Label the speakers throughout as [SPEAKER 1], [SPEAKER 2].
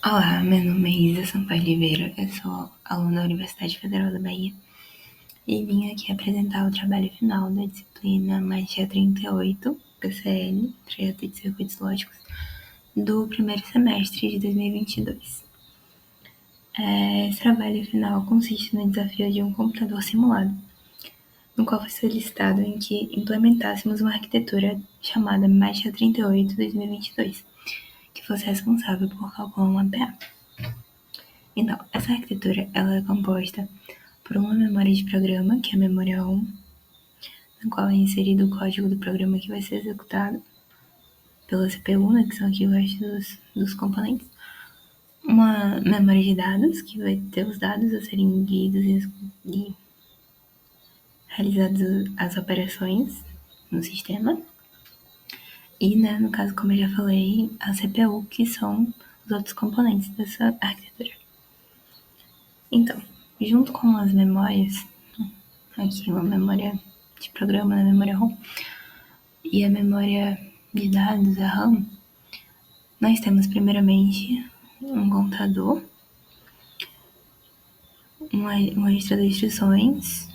[SPEAKER 1] Olá, meu nome é Isa Sampaio Oliveira, eu sou aluna da Universidade Federal da Bahia e vim aqui apresentar o trabalho final da disciplina Magia 38, PCL, Trajeto de Circuitos Lógicos, do primeiro semestre de 2022. Esse trabalho final consiste no desafio de um computador simulado, no qual foi solicitado em que implementássemos uma arquitetura chamada Magia 38 2022, que fosse responsável por calcular uma PA. Então, essa arquitetura ela é composta por uma memória de programa, que é a memória ROM, na qual é inserido o código do programa que vai ser executado pela CPU, né, que são aqui o resto dos componentes. Uma memória de dados, que vai ter os dados a serem lidos e realizadas as operações no sistema. E, né, no caso, como eu já falei, a CPU, que são os outros componentes dessa arquitetura. Então, junto com as memórias, aqui uma memória de programa na memória ROM e a memória de dados, a RAM, nós temos primeiramente um contador, um registro de instruções,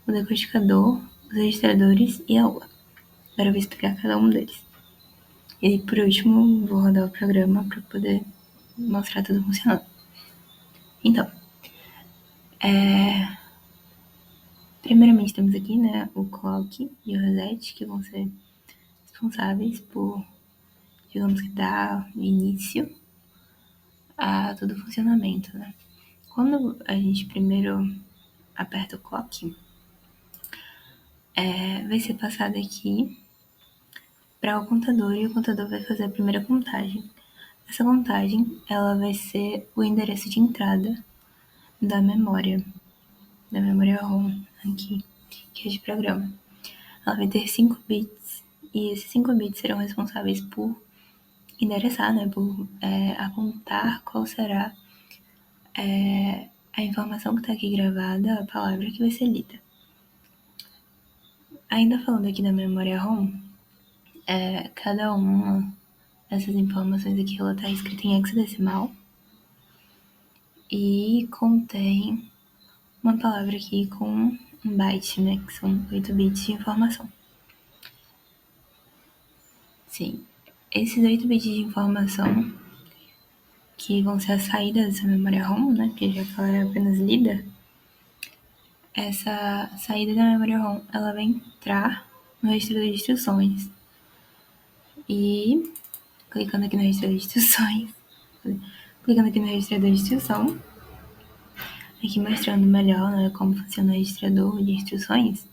[SPEAKER 1] o decodificador, os registradores e a UA. Agora eu vou explicar cada um deles. E por último, vou rodar o programa para poder mostrar tudo funcionando. Então, primeiramente temos aqui, né, o clock e o reset, que vão ser responsáveis por, digamos que, dar início a todo o funcionamento, né? Quando a gente primeiro aperta o clock, vai ser passado aqui para o contador e o contador vai fazer a primeira contagem. Essa contagem ela vai ser o endereço de entrada da memória ROM aqui, que é de programa. Ela vai ter 5 bits e esses 5 bits serão responsáveis por endereçar, né, por apontar qual será a informação que está aqui gravada, a palavra que vai ser lida. Ainda falando aqui da memória ROM, cada uma dessas informações aqui ela está escrita em hexadecimal e contém uma palavra aqui com um byte, né, que são 8 bits de informação. Sim, esses 8 bits de informação que vão ser a saída dessa memória ROM, né, que já que ela é apenas lida, essa saída da memória ROM ela vai entrar no registro de instruções e clicando aqui no registro de instruções, clicando aqui no registrador de instrução, aqui mostrando melhor, né, como funciona o registrador de instruções,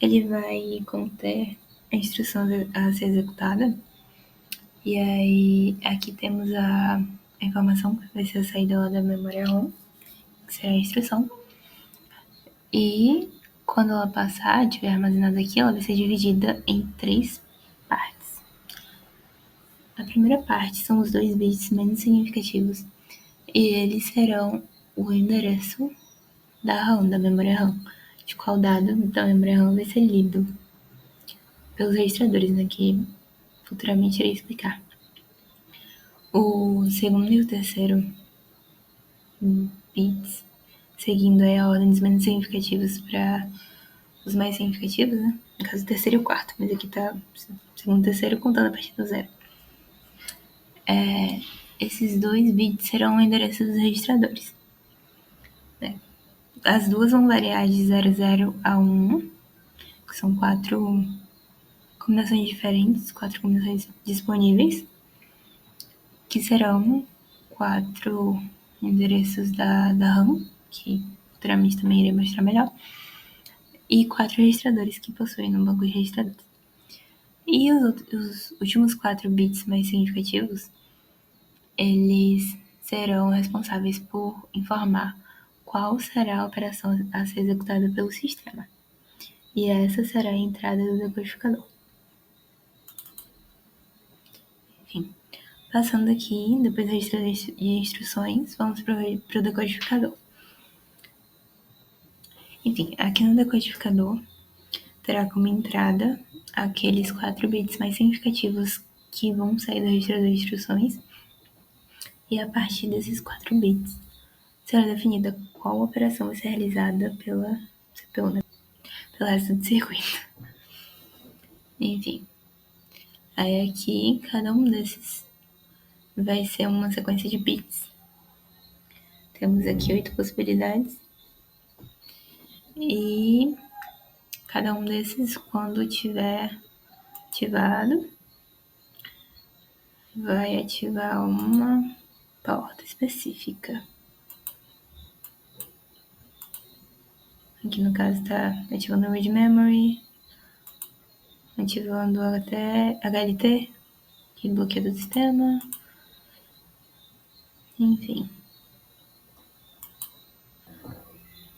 [SPEAKER 1] ele vai conter a instrução a ser executada. E aí, aqui temos a informação que vai ser a saída lá da memória ROM, que será a instrução. E quando ela passar, estiver armazenada aqui, ela vai ser dividida em 3 partes. A primeira parte são os 2 bits menos significativos, e eles serão o endereço da RAM, da memória RAM, de qual dado da memória RAM vai ser lido pelos registradores, né, que futuramente irei explicar. O segundo e o terceiro bits, seguindo aí a ordem dos menos significativos para os mais significativos, né? No caso, o terceiro e o quarto, mas aqui tá segundo e terceiro contando a partir do zero. Esses 2 bits serão o endereço dos registradores. Né? As duas vão variar de 00 a 1, que são 4 combinações diferentes, 4 combinações disponíveis, que serão 4 endereços da RAM, que futuramente também irei mostrar melhor, e 4 registradores que possuem no banco de registradores. E os últimos 4 bits mais significativos, eles serão responsáveis por informar qual será a operação a ser executada pelo sistema. E essa será a entrada do decodificador. Enfim, passando aqui, depois da registra de instruções, vamos para o decodificador. Enfim, aqui no decodificador, terá como entrada aqueles 4 bits mais significativos que vão sair do registro de instruções E a partir desses 4 bits, será definida qual operação vai ser realizada pela CPU, né? Pelo resto do circuito. Enfim. Aí aqui, cada um desses vai ser uma sequência de bits. Temos aqui 8 possibilidades. E cada um desses, quando tiver ativado, vai ativar uma porta específica. Aqui no caso está ativando o Read Memory, ativando até HLT, que bloqueia do sistema. Enfim.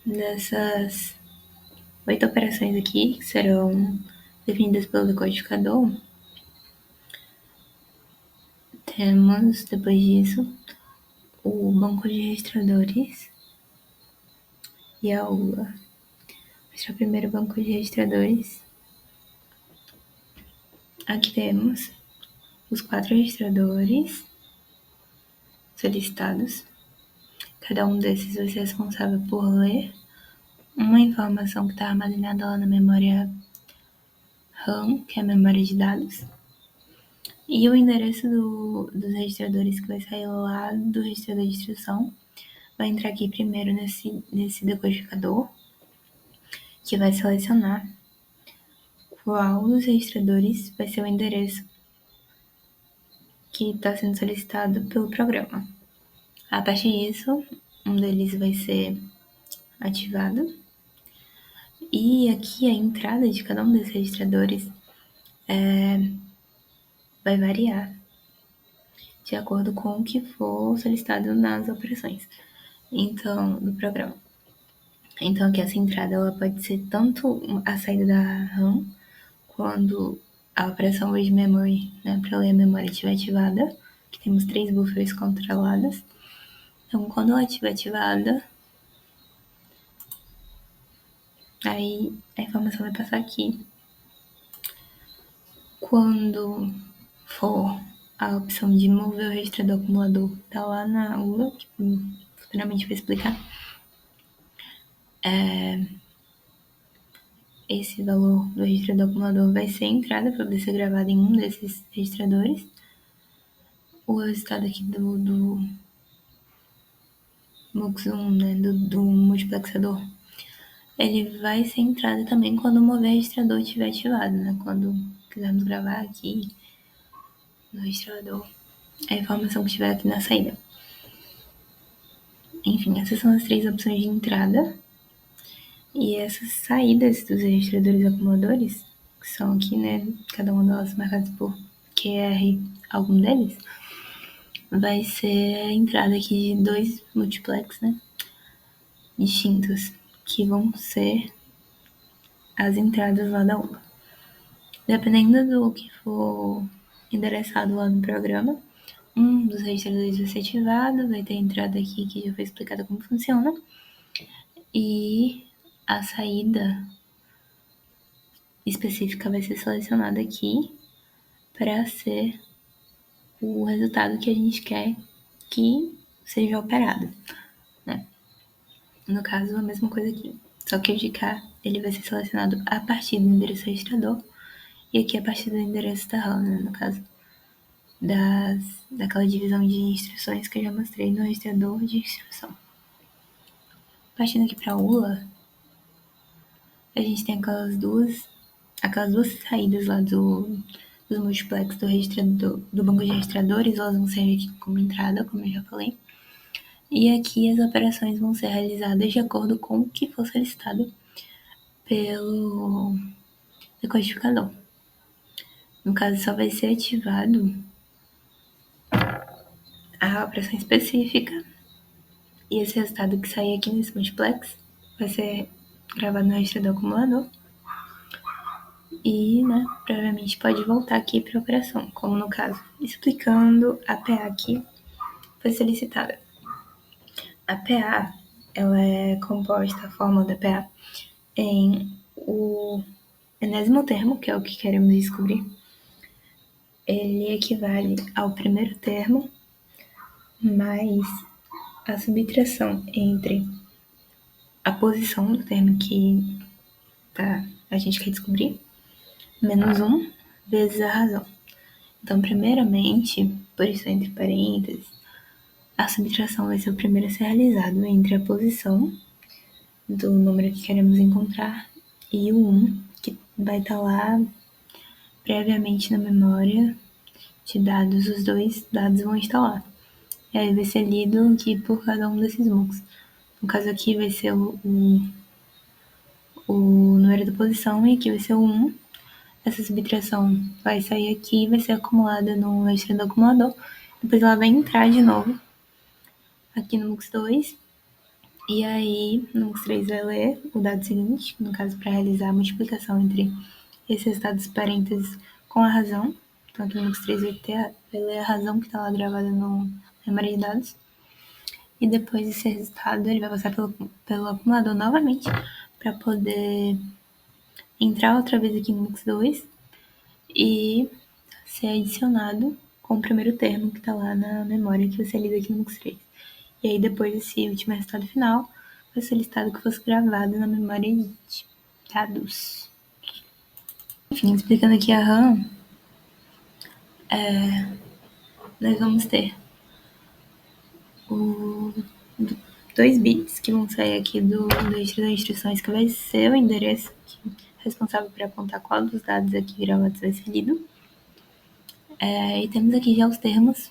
[SPEAKER 1] Dessas 8 operações aqui, que serão definidas pelo decodificador, temos, depois disso, o banco de registradores e a ULA. Vou mostrar primeiro o banco de registradores. Aqui temos os 4 registradores solicitados. Cada um desses vai ser responsável por ler uma informação que está armazenada lá na memória RAM, que é a memória de dados, e o endereço dos registradores que vai sair lá do registrador de instrução vai entrar aqui primeiro nesse decodificador, que vai selecionar qual dos registradores vai ser o endereço que está sendo solicitado pelo programa. A partir disso, um deles vai ser ativado, e aqui a entrada de cada um desses registradores vai variar de acordo com o que for solicitado nas operações do programa. Então aqui essa entrada ela pode ser tanto a saída da RAM, quando a operação Read Memory, né, para ler a memória estiver ativada, que temos 3 buffers controlados. Então quando ela estiver ativada, aí a informação vai passar aqui. Quando for a opção de mover o registrador acumulador, tá lá na aula, que futuramente vou explicar. Esse valor do registrador acumulador vai ser entrada para poder ser gravado em um desses registradores. O resultado aqui do MUX1, né, do multiplexador, ele vai ser entrada também quando o mover registrador estiver ativado, né? Quando quisermos gravar aqui no registrador a informação que estiver aqui na saída. Enfim, essas são as 3 opções de entrada. E essas saídas dos registradores acumuladores, que são aqui, né, cada uma delas marcadas por QR, algum deles, vai ser a entrada aqui de 2 multiplex, né, distintos, que vão ser as entradas lá da UBA. Dependendo do que for endereçado lá no programa, um dos registradores vai ser ativado, vai ter a entrada aqui que já foi explicada como funciona, e a saída específica vai ser selecionada aqui para ser o resultado que a gente quer que seja operado, né? No caso, a mesma coisa aqui, só que o de cá ele vai ser selecionado a partir do endereço registrador e aqui a partir do endereço da RAM, né? No caso daquela divisão de instruções que eu já mostrei no registrador de instrução. Partindo aqui para a ULA, a gente tem aquelas duas saídas lá dos multiplex do banco de registradores, elas vão servir aqui como entrada, como eu já falei. E aqui as operações vão ser realizadas de acordo com o que for solicitado pelo decodificador. No caso, só vai ser ativado a operação específica, e esse resultado que sair aqui nesse multiplex vai ser gravado no registrador acumulador. E, né, provavelmente pode voltar aqui para a operação, como no caso, explicando a PA que foi solicitada. A PA, ela é composta, a fórmula da PA, em o enésimo termo, que é o que queremos descobrir. Ele equivale ao primeiro termo mais a subtração entre a posição do termo que a gente quer descobrir, menos 1 vezes a razão. Então, primeiramente, por isso entre parênteses, a subtração vai ser o primeiro a ser realizado entre a posição do número que queremos encontrar e o 1, que vai estar lá previamente na memória de dados, os dois dados vão estar lá. E aí vai ser lido aqui por cada um desses MOOCs. No caso aqui vai ser o número da posição e aqui vai ser o 1. Essa subtração vai sair aqui e vai ser acumulada no extra do acumulador. Depois ela vai entrar de novo aqui no MOOCs 2. E aí, no MOOCs 3 vai ler o dado seguinte, no caso para realizar a multiplicação entre esses resultados parênteses com a razão. Então aqui no MOOCs 3 vai ler a razão que está lá gravada no memória de dados. E depois desse resultado ele vai passar pelo acumulador novamente para poder entrar outra vez aqui no MOOCs 2 e ser adicionado com o primeiro termo que está lá na memória que vai ser lido aqui no MOOCs 3. E aí depois desse último resultado final vai ser listado que fosse gravado na memória de dados. Enfim, explicando aqui a RAM, nós vamos ter o 2 bits que vão sair aqui do extra das instruções, que vai ser o endereço responsável por apontar qual dos dados aqui gravados vai ser lido. E temos aqui já os termos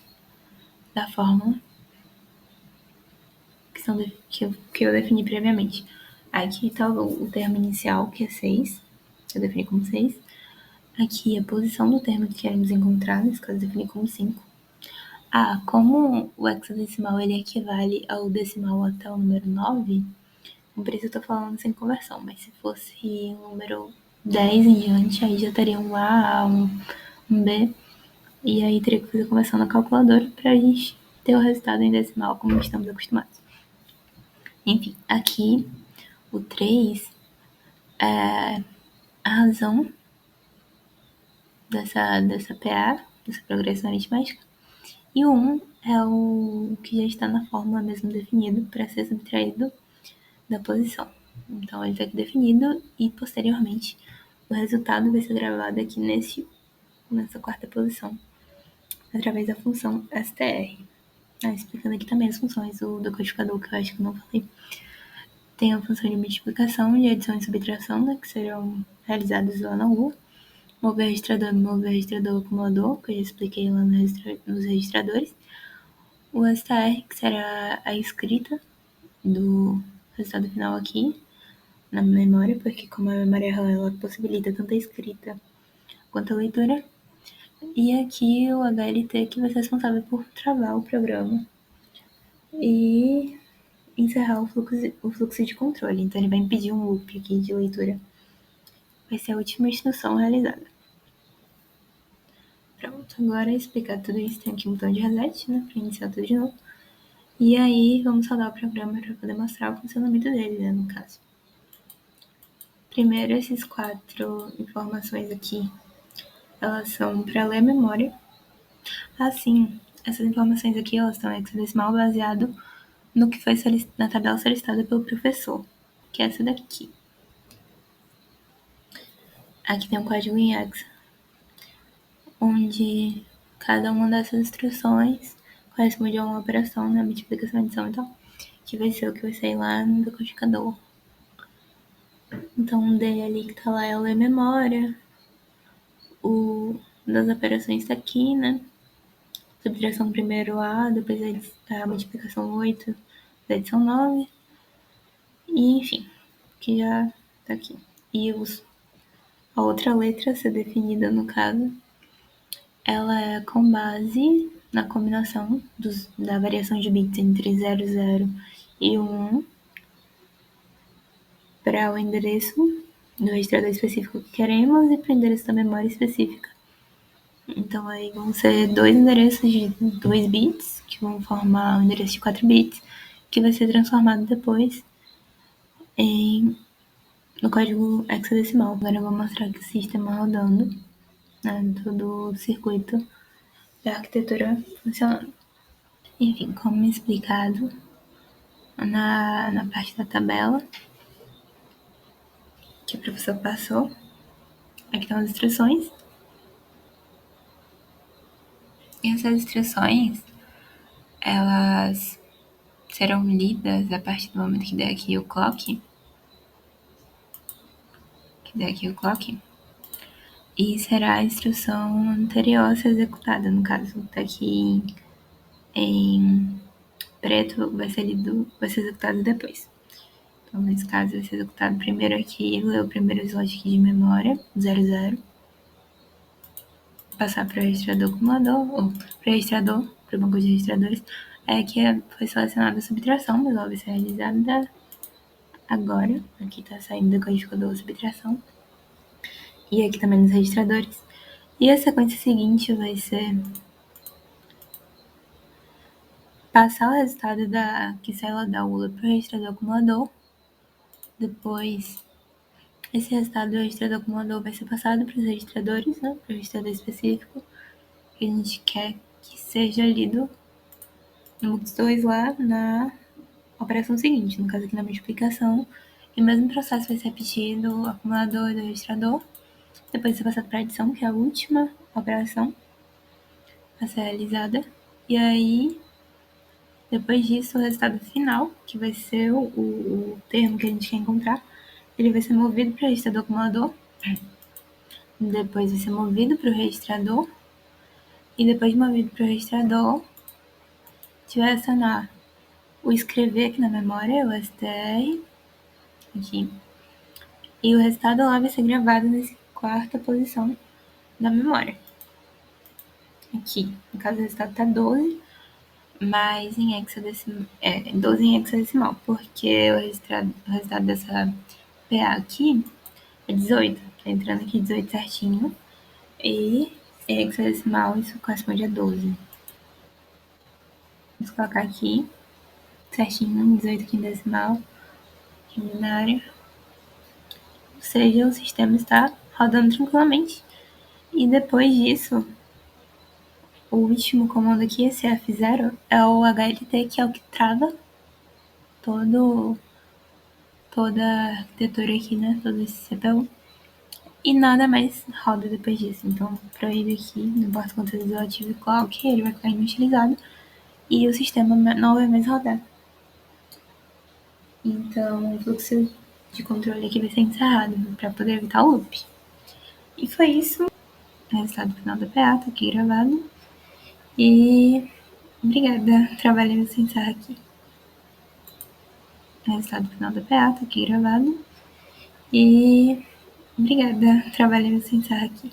[SPEAKER 1] da fórmula que eu defini previamente. Aqui está o termo inicial, que é 6, eu defini como 6. Aqui a posição do termo que queremos encontrar, nesse caso eu defini como 5. Como o hexadecimal ele equivale ao decimal até o número 9, por isso eu estou falando sem conversão, mas se fosse o número 10 em diante, aí já teria um A, um B, e aí teria que fazer conversão na calculadora para a gente ter o resultado em decimal como estamos acostumados. Enfim, aqui o 3 é a razão dessa PA, dessa progressão aritmética, e o 1 é o que já está na fórmula mesmo definido para ser subtraído da posição. Então ele está aqui definido e posteriormente o resultado vai ser gravado aqui nessa quarta posição através da função str. Explicando aqui também as funções do codificador, que eu acho que eu não falei. Tem a função de multiplicação, de adição e subtração, né, que serão realizadas lá na rua. Mover registrador acumulador, que eu já expliquei lá nos registradores. O str, que será a escrita do resultado final aqui na memória, porque como a memória RAM ela possibilita tanto a escrita quanto a leitura. E aqui o HLT, que vai ser responsável por travar o programa e encerrar o fluxo de controle. Então ele vai impedir um loop aqui de leitura. Vai ser a última instrução realizada. Pronto, agora explicar tudo isso, tem aqui um botão de reset, né, para iniciar tudo de novo. E aí vamos rodar o programa para poder mostrar o funcionamento dele, né, no caso. Primeiro, essas 4 informações aqui, elas são para ler a memória. Assim, essas informações aqui, elas estão em hexadecimal baseado no que foi na tabela solicitada pelo professor, que é essa daqui. Aqui tem um código em hexa, onde cada uma dessas instruções corresponde a uma operação, né, multiplicação, adição e tal, que vai ser o que vai sair lá no decodificador. Então, um D ali que tá lá é o ler memória, o das operações tá aqui, né, subtração primeiro A, depois a multiplicação 8, a adição 9, e enfim, que já tá aqui. E a outra letra a ser definida, no caso, ela é com base na combinação da variação de bits entre 00 e 1 para o endereço do registrador específico que queremos e para o endereço da memória específica. Então aí vão ser 2 endereços de 2 bits, que vão formar um endereço de 4 bits, que vai ser transformado depois no código hexadecimal. Agora eu vou mostrar aqui o sistema rodando, né, todo o circuito da arquitetura funcionando. Enfim, como explicado na parte da tabela que o professor passou, aqui estão as instruções. E essas instruções, elas serão lidas a partir do momento que der aqui o clock. E será a instrução anterior a ser executada. No caso, tá aqui em preto, vai ser executado depois. Então, nesse caso, vai ser executado primeiro aqui, ler o primeiro slot aqui de memória, 00. Passar para o registrador acumulador, ou para o registrador, para o banco de registradores. Aqui foi selecionada a subtração, mas ela vai ser realizada agora. Aqui está saindo do codificador a subtração. E aqui também nos registradores. E a sequência seguinte vai ser passar o resultado que saiu lá da ULA para o registrador acumulador. Depois, esse resultado do registrador acumulador vai ser passado para os registradores, né, para o registrador específico, que a gente quer que seja lido no MUX2 lá na operação seguinte, no caso aqui na multiplicação. E o mesmo processo vai ser repetido do acumulador e do registrador. Depois vai ser passado para a adição, que é a última operação a ser realizada. E aí, depois disso, o resultado final, que vai ser o termo que a gente quer encontrar, ele vai ser movido para o registrador acumulador. Depois vai ser movido para o registrador. E depois de movido para o registrador, a gente vai acionar o escrever aqui na memória, o STR, aqui. E o resultado lá vai ser gravado nessa quarta posição da memória. Aqui, no caso, o resultado está 12, mas em hexadecimal. 12 em hexadecimal, porque o resultado dessa PA aqui é 18. Tá entrando aqui 18 certinho. E em hexadecimal isso corresponde a 12. Vamos colocar aqui certinho, 18 aqui em decimal, aqui em binário. Ou seja, o sistema está rodando tranquilamente. E depois disso, o último comando aqui, esse F0, é o HLT, que é o que trava toda a arquitetura aqui, né? Todo esse CPU. E nada mais roda depois disso. Então, proíbe aqui, não importa quantas vezes eu ative clock, ele vai ficar inutilizado. E o sistema não vai mais rodar. Então, o fluxo de controle aqui vai ser encerrado, para poder evitar o loop. E foi isso. O resultado final da PA tá aqui gravado. E obrigada. Trabalhando sem encerrar aqui. O resultado final da PA tá aqui gravado. E obrigada. Trabalhando sem encerrar aqui.